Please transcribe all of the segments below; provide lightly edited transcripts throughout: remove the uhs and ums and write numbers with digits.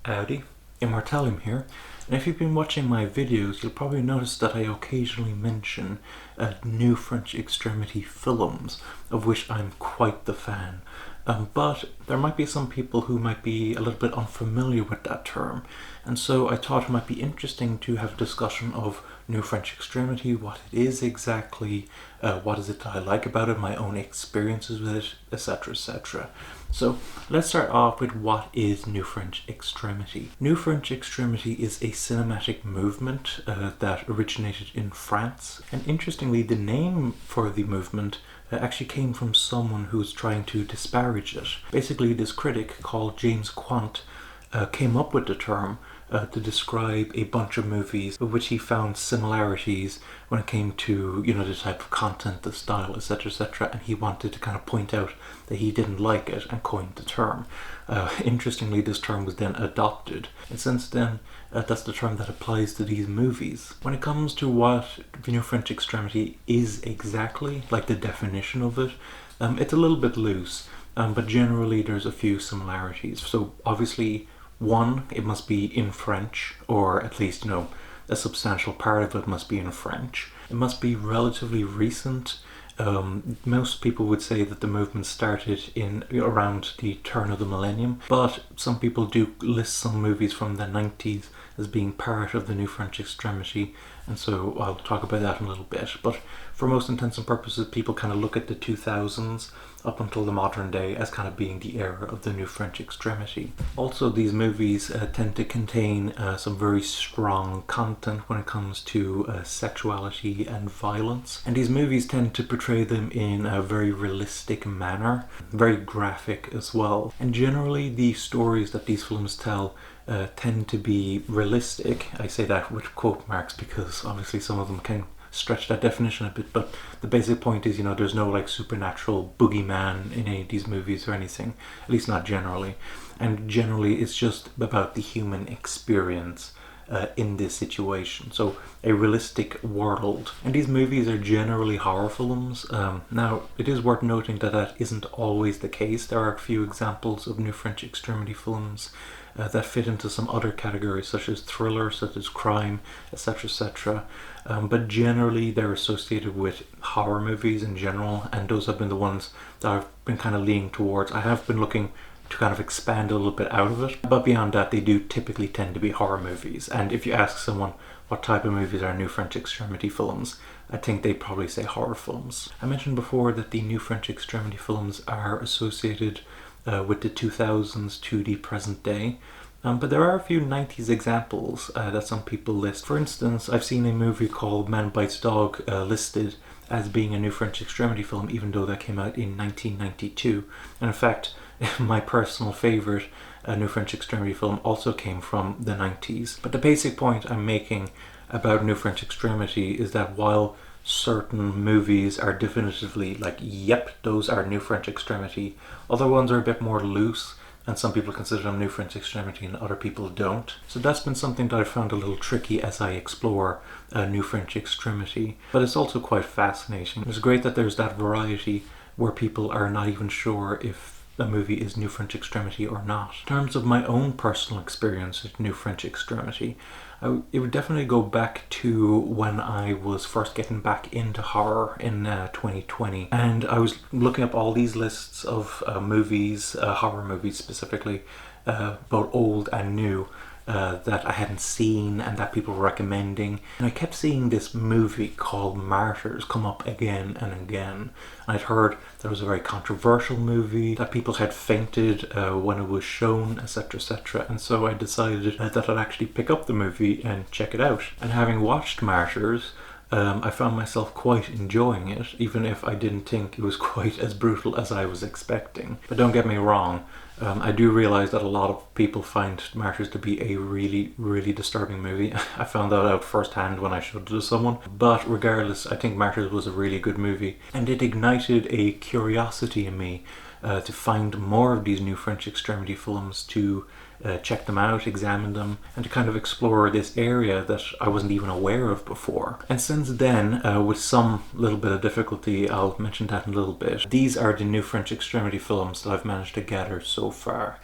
Howdy, Immortalium here, and if you've been watching my videos, you'll probably notice that I occasionally mention new French extremity films, of which I'm quite the fan. But there might be some people who might be a little bit unfamiliar with that term, and so I thought it might be interesting to have a discussion of new French extremity, what it is exactly, what is it that I like about it, my own experiences with it, etc, etc. So let's start off with what is New French Extremity. New French Extremity is a cinematic movement that originated in France, and interestingly the name for the movement actually came from someone who was trying to disparage it. Basically, this critic called James Quant came up with the term to describe a bunch of movies of which he found similarities when it came to, the type of content, the style, etc, etc, and he wanted to kind of point out that he didn't like it and coined the term. Interestingly, this term was then adopted, and since then that's the term that applies to these movies. When it comes to what New French Extremity is exactly, like the definition of it, it's a little bit loose, but generally there's a few similarities. So obviously, one, it must be in French, or at least, a substantial part of it must be in French. It must be relatively recent. Most people would say that the movement started in around the turn of the millennium, but some people do list some movies from the 90s as being part of the New French Extremity, and so I'll talk about that in a little bit. But for most intents and purposes, people kind of look at the 2000s up until the modern day as kind of being the era of the New French Extremity. Also, these movies tend to contain some very strong content when it comes to sexuality and violence, and these movies tend to portray them in a very realistic manner, very graphic as well. And generally the stories that these films tell tend to be realistic. I say that with quote marks because obviously some of them can stretch that definition a bit, but the basic point is, there's no like supernatural boogeyman in any of these movies or anything, at least not generally. And generally it's just about the human experience in this situation, so a realistic world. And these movies are generally horror films. Now, it is worth noting that that isn't always the case. There are a few examples of New French Extremity films that fit into some other categories, such as thriller, such as crime, etc, etc. But generally they're associated with horror movies in general, and those have been the ones that I've been kind of leaning towards. I have been looking to kind of expand a little bit out of it, but beyond that they do typically tend to be horror movies. And if you ask someone what type of movies are New French Extremity films, I think they'd probably say horror films. I mentioned before that the New French Extremity films are associated with the 2000s to the present day. But there are a few 90s examples that some people list. For instance, I've seen a movie called Man Bites Dog listed as being a New French Extremity film, even though that came out in 1992. And in fact, my personal favourite New French Extremity film also came from the 90s. But the basic point I'm making about New French Extremity is that while certain movies are definitively like, yep, those are New French Extremity, other ones are a bit more loose, and some people consider them New French Extremity and other people don't. So that's been something that I found a little tricky as I explore New French Extremity, but it's also quite fascinating. It's great that there's that variety where people are not even sure if a movie is New French Extremity or not. In terms of my own personal experience with New French Extremity, it would definitely go back to when I was first getting back into horror in 2020, and I was looking up all these lists of movies, horror movies specifically, both old and new, that I hadn't seen and that people were recommending, and I kept seeing this movie called Martyrs come up again and again. I'd heard that it was a very controversial movie, that people had fainted when it was shown, etc, etc, and so I decided that I'd actually pick up the movie and check it out. And having watched Martyrs, I found myself quite enjoying it, even if I didn't think it was quite as brutal as I was expecting. But don't get me wrong, I do realise that a lot of people find Martyrs to be a really, really disturbing movie. I found that out firsthand when I showed it to someone. But regardless, I think Martyrs was a really good movie, and it ignited a curiosity in me to find more of these New French Extremity films, to check them out, examine them, and to kind of explore this area that I wasn't even aware of before. And since then, with some little bit of difficulty, I'll mention that in a little bit, these are the New French Extremity films that I've managed to gather so far.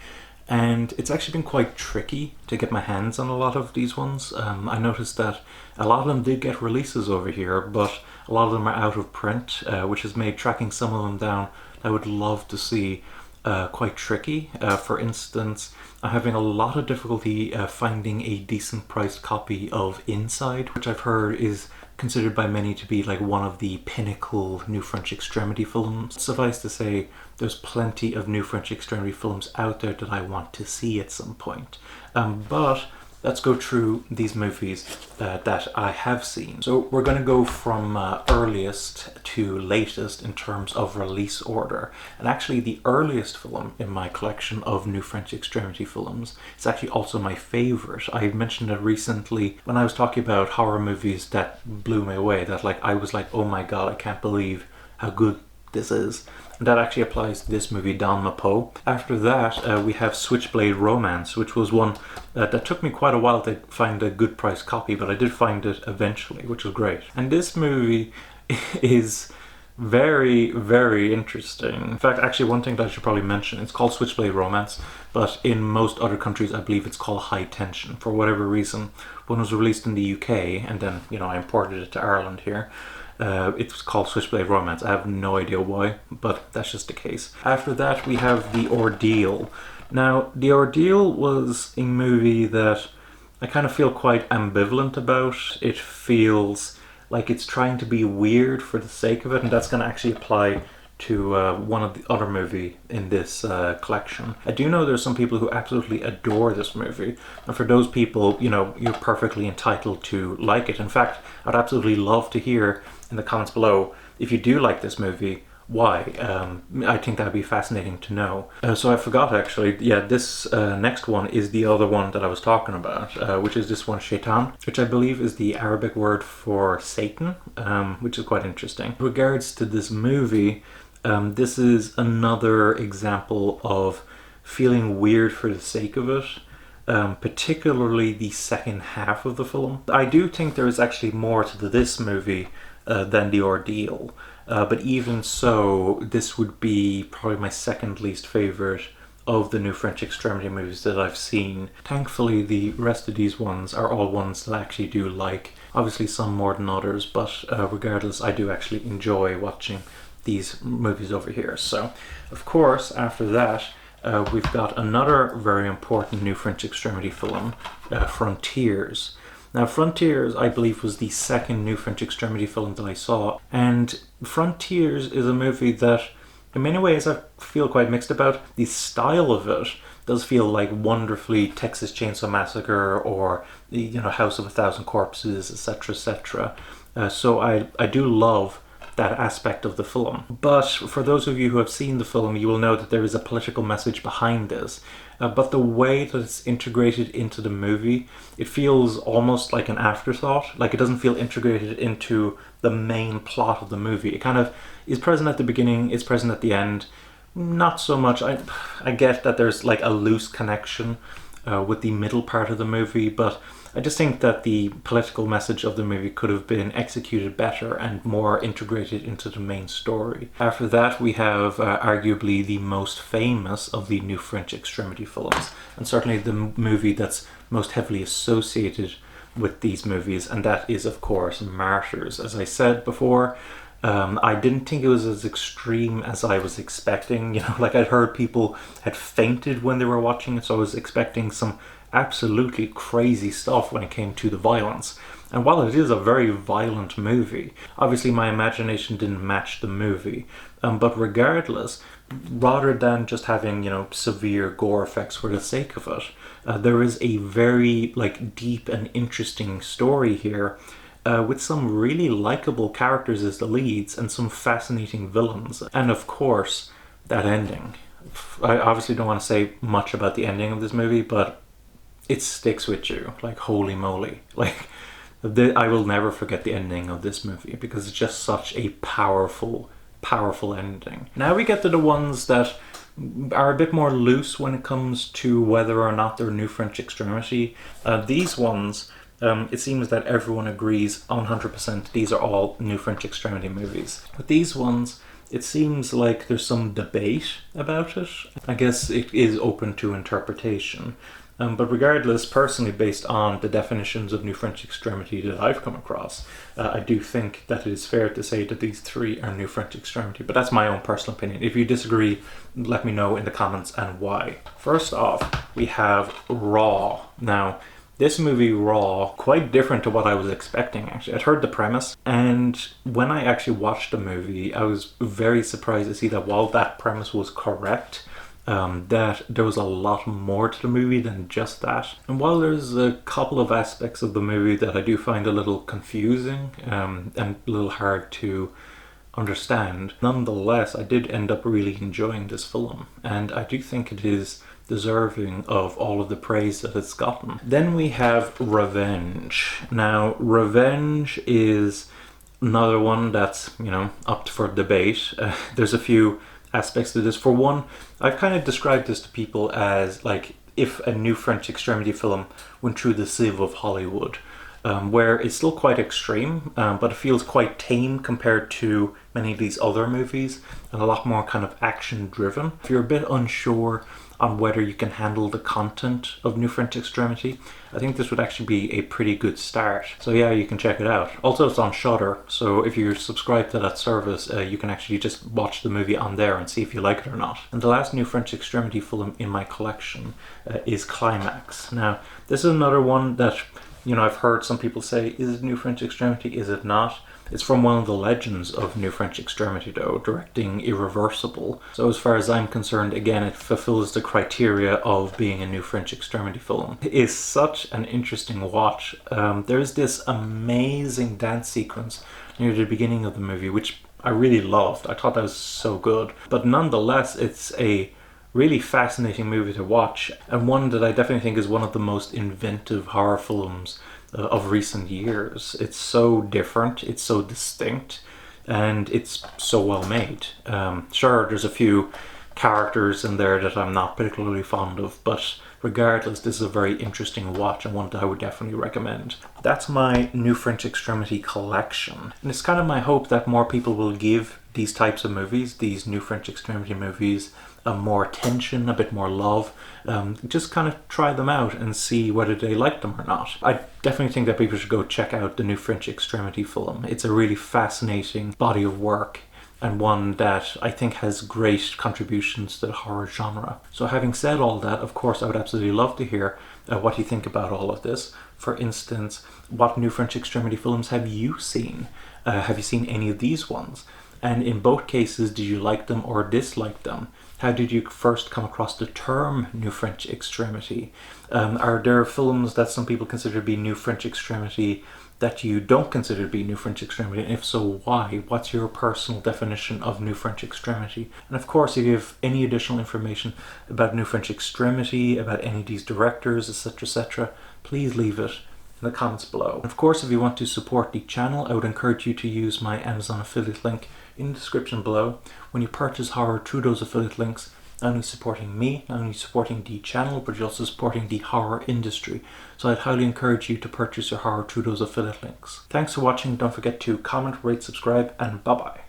and it's actually been quite tricky to get my hands on a lot of these ones. I noticed that a lot of them did get releases over here, but a lot of them are out of print, which has made tracking some of them down I would love to see quite tricky. For instance, I'm having a lot of difficulty finding a decent priced copy of Inside, which I've heard is considered by many to be like one of the pinnacle New French Extremity films. Suffice to say, there's plenty of New French Extremity films out there that I want to see at some point. But let's go through these movies that I have seen. So we're going to go from earliest to latest in terms of release order. And actually the earliest film in my collection of New French Extremity films is actually also my favorite. I mentioned it recently when I was talking about horror movies that blew me away, that like I was like, oh my god, I can't believe how good this is. And that actually applies to this movie, Dans Ma Peau. After that, we have Switchblade Romance, which was one that took me quite a while to find a good price copy, but I did find it eventually, which was great. And this movie is very, very interesting. In fact, actually one thing that I should probably mention, it's called Switchblade Romance, but in most other countries I believe it's called High Tension. For whatever reason, when it was released in the UK, and then, you know, I imported it to Ireland here, it's called Switchblade Romance. I have no idea why, but that's just the case. After that, we have The Ordeal. Now, The Ordeal was a movie that I kind of feel quite ambivalent about. It feels like it's trying to be weird for the sake of it, and that's going to actually apply to one of the other movie in this collection. I do know there's some people who absolutely adore this movie, and for those people, you know, you're perfectly entitled to like it. In fact, I'd absolutely love to hear in the comments below if you do like this movie, why. I think that'd be fascinating to know. So I forgot actually, yeah, this next one is the other one that I was talking about, which is this one, Shaitan, which I believe is the Arabic word for Satan, which is quite interesting. In regards to this movie, this is another example of feeling weird for the sake of it, particularly the second half of the film. I do think there is actually more to this movie than The Ordeal, but even so, this would be probably my second least favorite of the New French Extremity movies that I've seen. Thankfully, the rest of these ones are all ones that I actually do like. Obviously some more than others, but regardless, I do actually enjoy watching these movies over here. So, of course, after that, we've got another very important New French Extremity film, Frontiers. Now, Frontiers, I believe, was the second New French Extremity film that I saw, and Frontiers is a movie that, in many ways, I feel quite mixed about. The style of it does feel like wonderfully Texas Chainsaw Massacre or, you know, House of a Thousand Corpses, etc., etc. So I do love that aspect of the film. But for those of you who have seen the film, you will know that there is a political message behind this. But the way that it's integrated into the movie, it feels almost like an afterthought. Like it doesn't feel integrated into the main plot of the movie. It kind of is present at the beginning, it's present at the end. Not so much. I get that there's like a loose connection with the middle part of the movie, but I just think that the political message of the movie could have been executed better and more integrated into the main story. After that, we have arguably the most famous of the New French Extremity films, and certainly the movie that's most heavily associated with these movies, and that is, of course, Martyrs. As I said before, I didn't think it was as extreme as I was expecting. You know, like I'd heard people had fainted when they were watching it, so I was expecting some absolutely crazy stuff when it came to the violence. And while it is a very violent movie, obviously my imagination didn't match the movie. But regardless, rather than just having, you know, severe gore effects for the sake of it, there is a very like deep and interesting story here, with some really likable characters as the leads and some fascinating villains. And of course, that ending. I obviously don't want to say much about the ending of this movie, but it sticks with you, like holy moly. Like, I will never forget the ending of this movie because it's just such a powerful, powerful ending. Now we get to the ones that are a bit more loose when it comes to whether or not they're New French Extremity. These ones, it seems that everyone agrees 100% these are all New French Extremity movies. But these ones, it seems like there's some debate about it. I guess it is open to interpretation. But regardless, personally, based on the definitions of New French Extremity that I've come across, I do think that it is fair to say that these three are New French Extremity. But that's my own personal opinion. If you disagree, let me know in the comments and why. First off, we have Raw. Now, this movie, Raw, quite different to what I was expecting, actually. I'd heard the premise, and when I actually watched the movie, I was very surprised to see that while that premise was correct, that there was a lot more to the movie than just that. And while there's a couple of aspects of the movie that I do find a little confusing and a little hard to understand, nonetheless, I did end up really enjoying this film, and I do think it is deserving of all of the praise that it's gotten. Then we have Revenge. Now, Revenge is another one that's, up for debate. There's a few aspects to this. For one, I've kind of described this to people as like if a New French Extremity film went through the sieve of Hollywood, where it's still quite extreme, but it feels quite tame compared to many of these other movies, and a lot more kind of action driven. If you're a bit unsure on whether you can handle the content of New French Extremity, I think this would actually be a pretty good start. So yeah, you can check it out. Also, it's on Shudder, so if you're subscribed to that service, you can actually just watch the movie on there and see if you like it or not. And the last New French Extremity film in my collection is Climax. Now, this is another one that, I've heard some people say, is it New French Extremity, is it not? It's from one of the legends of New French Extremity though, directing Irreversible. So as far as I'm concerned, again, it fulfills the criteria of being a New French Extremity film. It is such an interesting watch. There's this amazing dance sequence near the beginning of the movie, which I really loved. I thought that was so good. But nonetheless, it's a really fascinating movie to watch, and one that I definitely think is one of the most inventive horror films of recent years. It's so different, it's so distinct, and it's so well made. Sure, there's a few characters in there that I'm not particularly fond of, but regardless, this is a very interesting watch and one that I would definitely recommend. That's my New French Extremity collection, and it's kind of my hope that more people will give these types of movies, these New French Extremity movies, more attention, a bit more love. Just kind of try them out and see whether they like them or not. I definitely think that people should go check out the New French Extremity film. It's a really fascinating body of work, and one that I think has great contributions to the horror genre. So having said all that, of course, I would absolutely love to hear what you think about all of this. For instance, what New French Extremity films have you seen? Have you seen any of these ones? And in both cases, did you like them or dislike them? How did you first come across the term New French Extremity? Are there films that some people consider to be New French Extremity that you don't consider to be New French Extremity? And if so, why? What's your personal definition of New French Extremity? And of course, if you have any additional information about New French Extremity, about any of these directors, etc., please leave it in the comments below. And of course, if you want to support the channel, I would encourage you to use my Amazon affiliate link in the description below. When you purchase horror through those affiliate links, not only supporting me, not only supporting the channel, but you're also supporting the horror industry. So I'd highly encourage you to purchase your horror through those affiliate links. Thanks for watching. Don't forget to comment, rate, subscribe, and bye-bye.